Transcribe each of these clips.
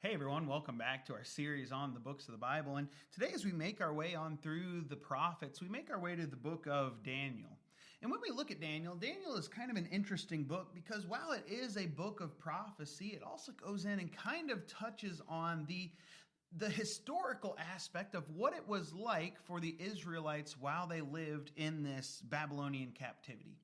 Hey everyone, welcome back to our series on the books of the Bible. And today, as we make our way on through the prophets, we make our way to the book of Daniel. And when we look at Daniel, Daniel is kind of an interesting book because while it is a book of prophecy, it also goes in and kind of touches on the historical aspect of what it was like for the Israelites while they lived in this Babylonian captivity.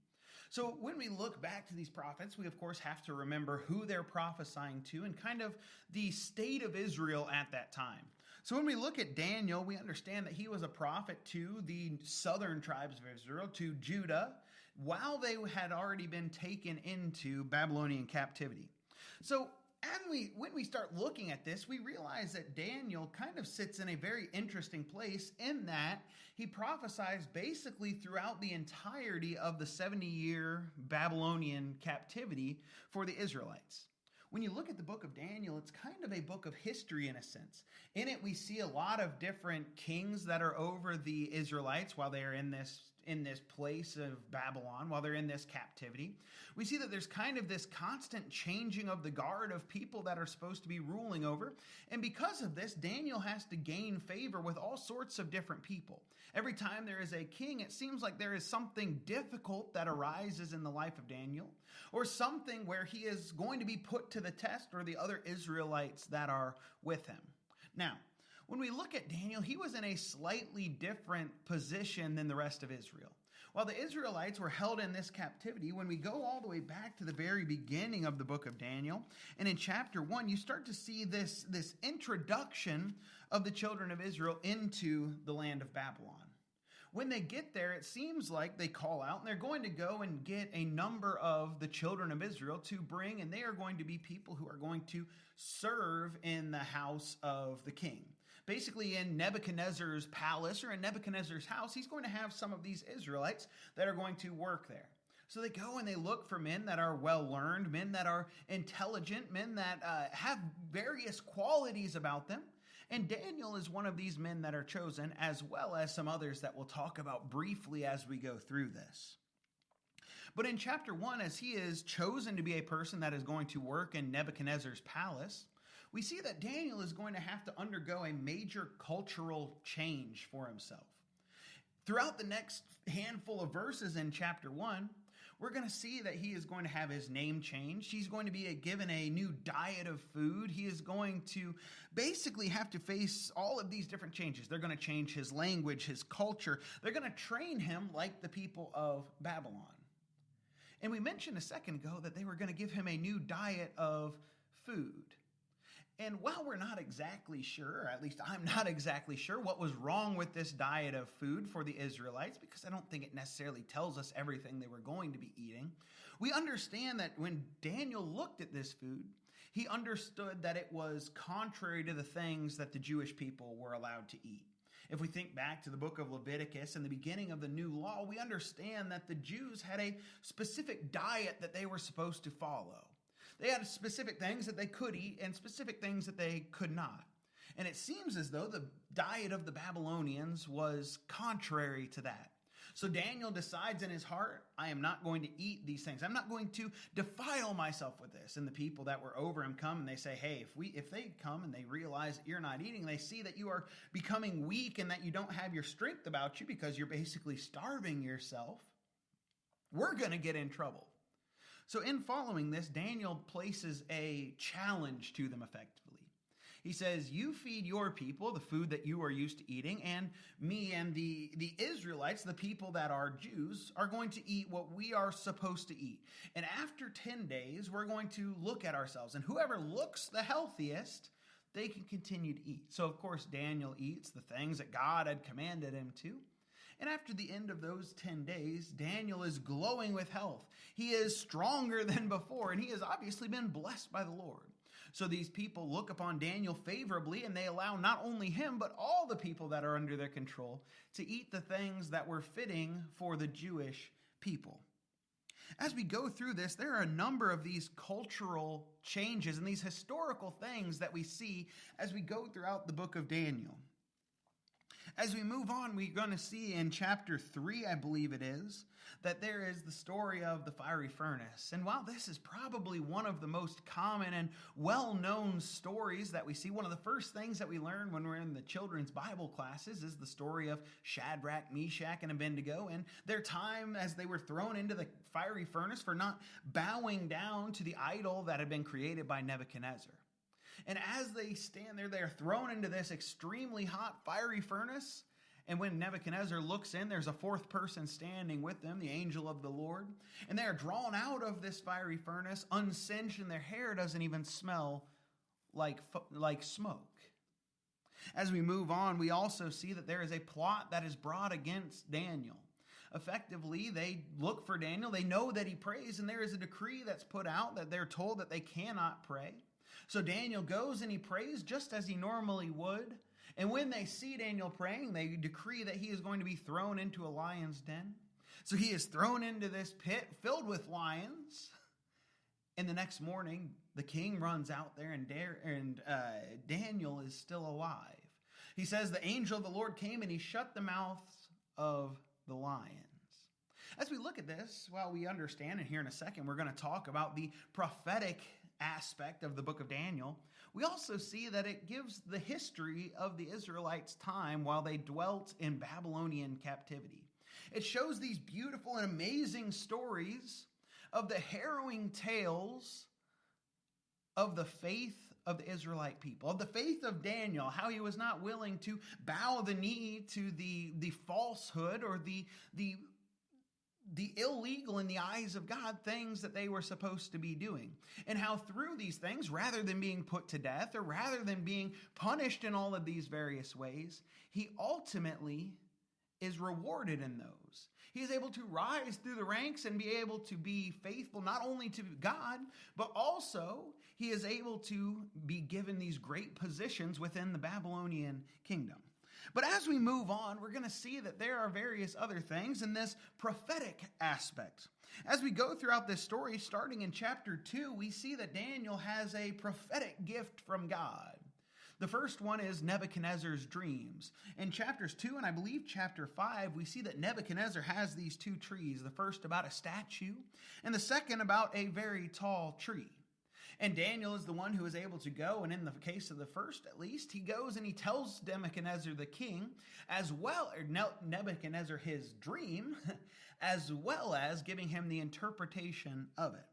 So when we look back to these prophets, we of course have to remember who they're prophesying to and kind of the state of Israel at that time. So when we look at Daniel, we understand that he was a prophet to the southern tribes of Israel, to Judah, while they had already been taken into Babylonian captivity. So when we start looking at this, we realize that Daniel kind of sits in a very interesting place in that he prophesies basically throughout the entirety of the 70-year Babylonian captivity for the Israelites. When you look at the book of Daniel, it's kind of a book of history in a sense. In it, we see a lot of different kings that are over the Israelites while they are in this place of Babylon, while they're in this captivity. We see that there's kind of this constant changing of the guard of people that are supposed to be ruling over. And because of this, Daniel has to gain favor with all sorts of different people. Every time there is a king, it seems like there is something difficult that arises in the life of Daniel, or something where he is going to be put to the test, or the other Israelites that are with him. Now, when we look at Daniel, he was in a slightly different position than the rest of Israel. While the Israelites were held in this captivity, when we go all the way back to the very beginning of the book of Daniel, and in chapter 1, you start to see this introduction of the children of Israel into the land of Babylon. When they get there, it seems like they call out and they're going to go and get a number of the children of Israel to bring, and they are going to be people who are going to serve in the house of the king. Basically, in Nebuchadnezzar's palace or in Nebuchadnezzar's house, he's going to have some of these Israelites that are going to work there. So they go and they look for men that are well-learned, men that are intelligent, men that have various qualities about them. And Daniel is one of these men that are chosen, as well as some others that we'll talk about briefly as we go through this. But in chapter 1, as he is chosen to be a person that is going to work in Nebuchadnezzar's palace, we see that Daniel is going to have to undergo a major cultural change for himself. Throughout the next handful of verses in chapter 1, we're going to see that he is going to have his name changed. He's going to be given a new diet of food. He is going to basically have to face all of these different changes. They're going to change his language, his culture. They're going to train him like the people of Babylon. And we mentioned a second ago that they were going to give him a new diet of food. And while we're not exactly sure, or at least I'm not exactly sure what was wrong with this diet of food for the Israelites, because I don't think it necessarily tells us everything they were going to be eating, we understand that when Daniel looked at this food, he understood that it was contrary to the things that the Jewish people were allowed to eat. If we think back to the book of Leviticus and the beginning of the new law, we understand that the Jews had a specific diet that they were supposed to follow. They had specific things that they could eat and specific things that they could not. And it seems as though the diet of the Babylonians was contrary to that. So Daniel decides in his heart, I am not going to eat these things. I'm not going to defile myself with this. And the people that were over him come and they say, hey, if they come and they realize that you're not eating, they see that you are becoming weak and that you don't have your strength about you because you're basically starving yourself, we're going to get in trouble. So in following this, Daniel places a challenge to them effectively. He says, you feed your people the food that you are used to eating, and me and the Israelites, the people that are Jews, are going to eat what we are supposed to eat. And after 10 days, we're going to look at ourselves, and whoever looks the healthiest, they can continue to eat. So of course, Daniel eats the things that God had commanded him to. And after the end of those 10 days, Daniel is glowing with health. He is stronger than before, and he has obviously been blessed by the Lord. So these people look upon Daniel favorably, and they allow not only him, but all the people that are under their control to eat the things that were fitting for the Jewish people. As we go through this, there are a number of these cultural changes and these historical things that we see as we go throughout the book of Daniel. As we move on, we're going to see in chapter 3, I believe it is, that there is the story of the fiery furnace. And while this is probably one of the most common and well-known stories that we see, one of the first things that we learn when we're in the children's Bible classes is the story of Shadrach, Meshach, and Abednego and their time as they were thrown into the fiery furnace for not bowing down to the idol that had been created by Nebuchadnezzar. And as they stand there, they are thrown into this extremely hot, fiery furnace. And when Nebuchadnezzar looks in, there's a fourth person standing with them, the angel of the Lord. And they are drawn out of this fiery furnace, unsinged, and their hair doesn't even smell like smoke. As we move on, we also see that there is a plot that is brought against Daniel. Effectively, they look for Daniel. They know that he prays, and there is a decree that's put out that they're told that they cannot pray. So Daniel goes and he prays just as he normally would. And when they see Daniel praying, they decree that he is going to be thrown into a lion's den. So he is thrown into this pit filled with lions. And the next morning, the king runs out there and Daniel is still alive. He says the angel of the Lord came and he shut the mouths of the lions. As we look at this, well, we understand, and here in a second, we're going to talk about the prophetic aspect of the book of Daniel. We also see that it gives the history of the Israelites' time while they dwelt in Babylonian captivity. It shows these beautiful and amazing stories of the harrowing tales of the faith of the Israelite people, of the faith of Daniel, how he was not willing to bow the knee to the falsehood or the illegal in the eyes of God things that they were supposed to be doing. And how through these things, rather than being put to death or rather than being punished in all of these various ways, he ultimately is rewarded in those. He is able to rise through the ranks and be able to be faithful not only to God, but also he is able to be given these great positions within the Babylonian kingdom. But as we move on, we're going to see that there are various other things in this prophetic aspect. As we go throughout this story, starting in chapter 2, we see that Daniel has a prophetic gift from God. The first one is Nebuchadnezzar's dreams. In chapters 2 and I believe chapter 5, we see that Nebuchadnezzar has these two trees. The first about a statue, and the second about a very tall tree. And Daniel is the one who is able to go, and in the case of the first at least, he goes and he tells Nebuchadnezzar the king, as well, or Nebuchadnezzar his dream, as well as giving him the interpretation of it.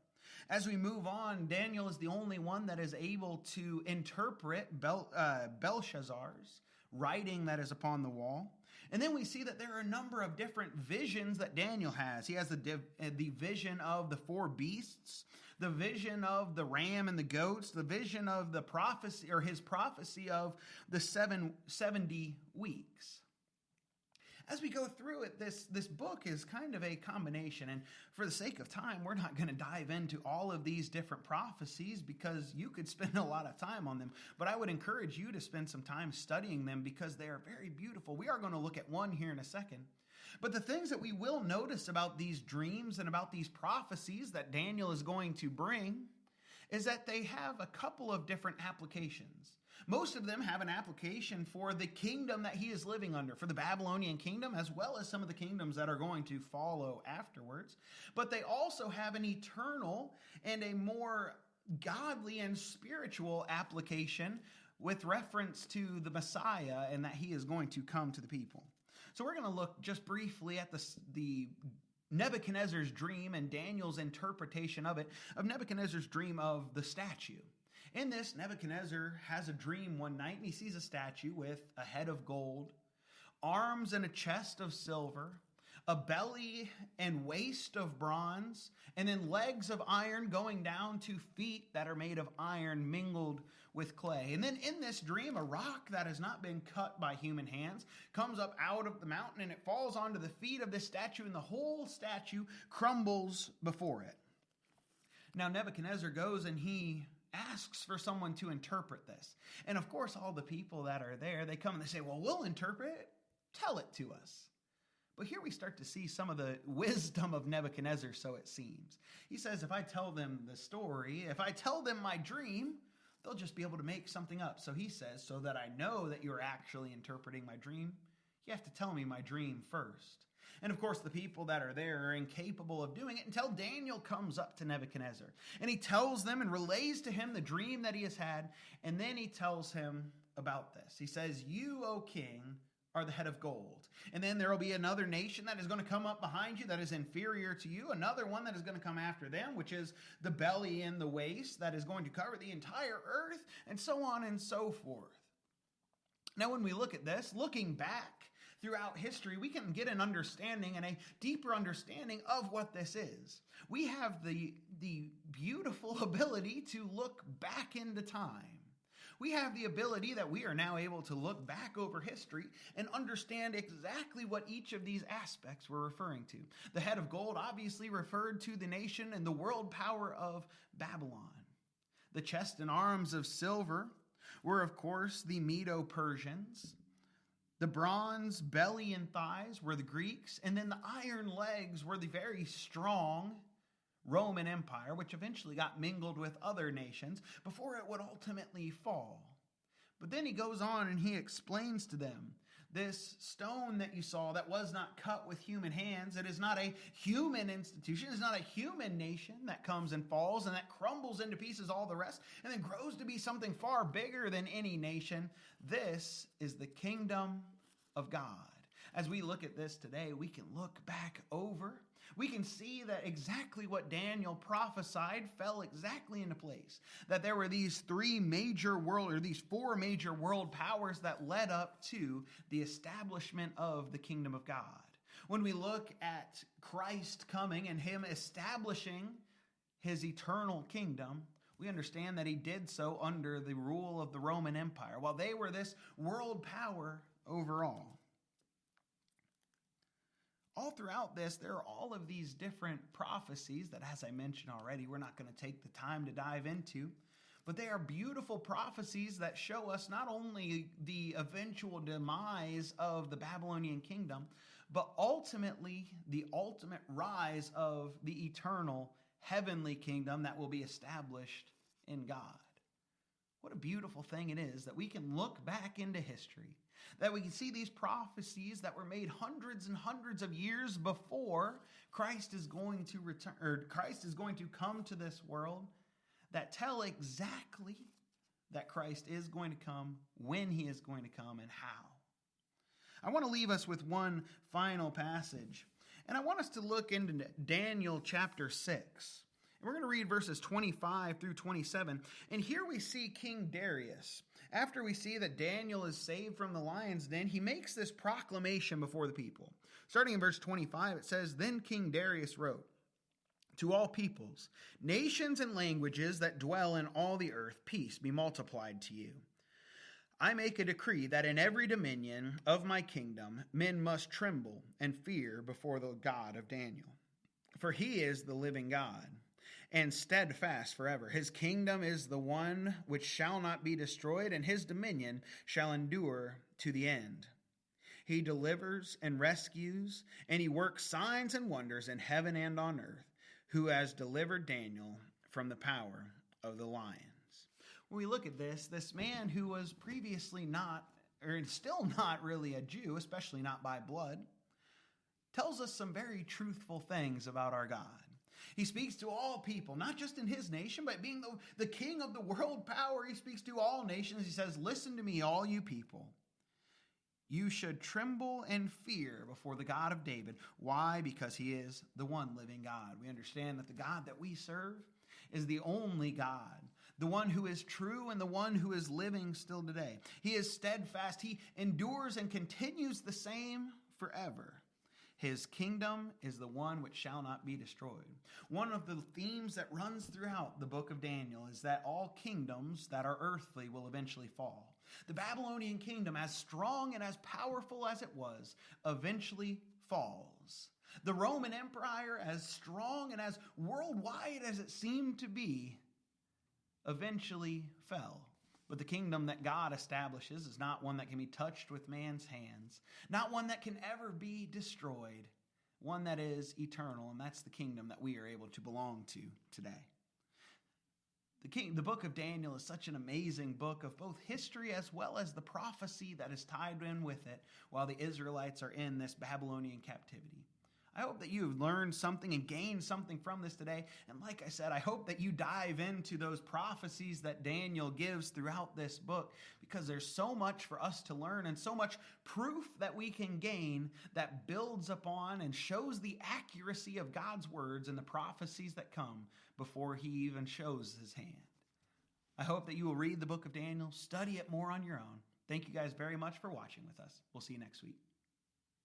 As we move on, Daniel is the only one that is able to interpret Belshazzar's writing that is upon the wall. And then we see that there are a number of different visions that Daniel has. He has the vision of the four beasts, the vision of the ram and the goats, the vision of the prophecy, or his prophecy of the 70 weeks. As we go through it, this book is kind of a combination. And for the sake of time, we're not going to dive into all of these different prophecies because you could spend a lot of time on them. But I would encourage you to spend some time studying them because they are very beautiful. We are going to look at one here in a second. But the things that we will notice about these dreams and about these prophecies that Daniel is going to bring is that they have a couple of different applications. Most of them have an application for the kingdom that he is living under, for the Babylonian kingdom, as well as some of the kingdoms that are going to follow afterwards. But they also have an eternal and a more godly and spiritual application with reference to the Messiah and that he is going to come to the people. So we're going to look just briefly at the Nebuchadnezzar's dream and Daniel's interpretation of it, of Nebuchadnezzar's dream of the statue. In this, Nebuchadnezzar has a dream one night, and he sees a statue with a head of gold, arms and a chest of silver, a belly and waist of bronze, and then legs of iron going down to feet that are made of iron mingled with clay. And then in this dream, a rock that has not been cut by human hands comes up out of the mountain, and it falls onto the feet of this statue, and the whole statue crumbles before it. Now Nebuchadnezzar goes and he asks for someone to interpret this. And of course, all the people that are there, they come and they say, well, we'll interpret it. Tell it to us. But here we start to see some of the wisdom of Nebuchadnezzar, so it seems. He says, if I tell them the story, if I tell them my dream, they'll just be able to make something up. So he says, so that I know that you're actually interpreting my dream, you have to tell me my dream first. And of course, the people that are there are incapable of doing it until Daniel comes up to Nebuchadnezzar. And he tells them and relays to him the dream that he has had. And then he tells him about this. He says, "You, O king, are the head of gold. And then there will be another nation that is going to come up behind you that is inferior to you. Another one that is going to come after them, which is the belly and the waist that is going to cover the entire earth," and so on and so forth. Now, when we look at this, looking back throughout history, we can get an understanding and a deeper understanding of what this is. We have the beautiful ability to look back into time. We have the ability that we are now able to look back over history and understand exactly what each of these aspects were referring to. The head of gold obviously referred to the nation and the world power of Babylon. The chest and arms of silver were, of course, the Medo-Persians. The bronze belly and thighs were the Greeks, and then the iron legs were the very strong Roman Empire, which eventually got mingled with other nations before it would ultimately fall. But then he goes on and he explains to them, this stone that you saw that was not cut with human hands, it is not a human institution, it is not a human nation that comes and falls and that crumbles into pieces all the rest and then grows to be something far bigger than any nation. This is the kingdom of God. As we look at this today, we can look back over. We can see that exactly what Daniel prophesied fell exactly into place. That there were these four major world powers that led up to the establishment of the kingdom of God. When we look at Christ coming and him establishing his eternal kingdom, we understand that he did so under the rule of the Roman Empire, while they were this world power overall. All throughout this, there are all of these different prophecies that, as I mentioned already, we're not going to take the time to dive into, but they are beautiful prophecies that show us not only the eventual demise of the Babylonian kingdom, but ultimately the ultimate rise of the eternal heavenly kingdom that will be established in God. What a beautiful thing it is that we can look back into history, that we can see these prophecies that were made hundreds and hundreds of years before Christ is going to return, or Christ is going to come to this world, that tell exactly that Christ is going to come, when he is going to come, and how. I want to leave us with one final passage, and I want us to look into Daniel chapter 6. And we're going to read verses 25 through 27. And here we see King Darius. After we see that Daniel is saved from the lion's den, he makes this proclamation before the people. Starting in verse 25, it says, "Then King Darius wrote, to all peoples, nations and languages that dwell in all the earth, peace be multiplied to you. I make a decree that in every dominion of my kingdom, men must tremble and fear before the God of Daniel. For he is the living God, and steadfast forever. His kingdom is the one which shall not be destroyed, and his dominion shall endure to the end. He delivers and rescues, and he works signs and wonders in heaven and on earth, who has delivered Daniel from the power of the lions." When we look at this man who was previously not, or still not really a Jew, especially not by blood, tells us some very truthful things about our God. He speaks to all people, not just in his nation, but being the king of the world power, he speaks to all nations. He says, "Listen to me, all you people. You should tremble and fear before the God of David." Why? Because he is the one living God. We understand that the God that we serve is the only God, the one who is true and the one who is living still today. He is steadfast. He endures and continues the same forever. His kingdom is the one which shall not be destroyed. One of the themes that runs throughout the book of Daniel is that all kingdoms that are earthly will eventually fall. The Babylonian kingdom, as strong and as powerful as it was, eventually falls. The Roman Empire, as strong and as worldwide as it seemed to be, eventually fell. But the kingdom that God establishes is not one that can be touched with man's hands, not one that can ever be destroyed, one that is eternal, and that's the kingdom that we are able to belong to today. The book of Daniel is such an amazing book of both history as well as the prophecy that is tied in with it while the Israelites are in this Babylonian captivity. I hope that you've learned something and gained something from this today. And like I said, I hope that you dive into those prophecies that Daniel gives throughout this book, because there's so much for us to learn and so much proof that we can gain that builds upon and shows the accuracy of God's words and the prophecies that come before he even shows his hand. I hope that you will read the book of Daniel, study it more on your own. Thank you guys very much for watching with us. We'll see you next week.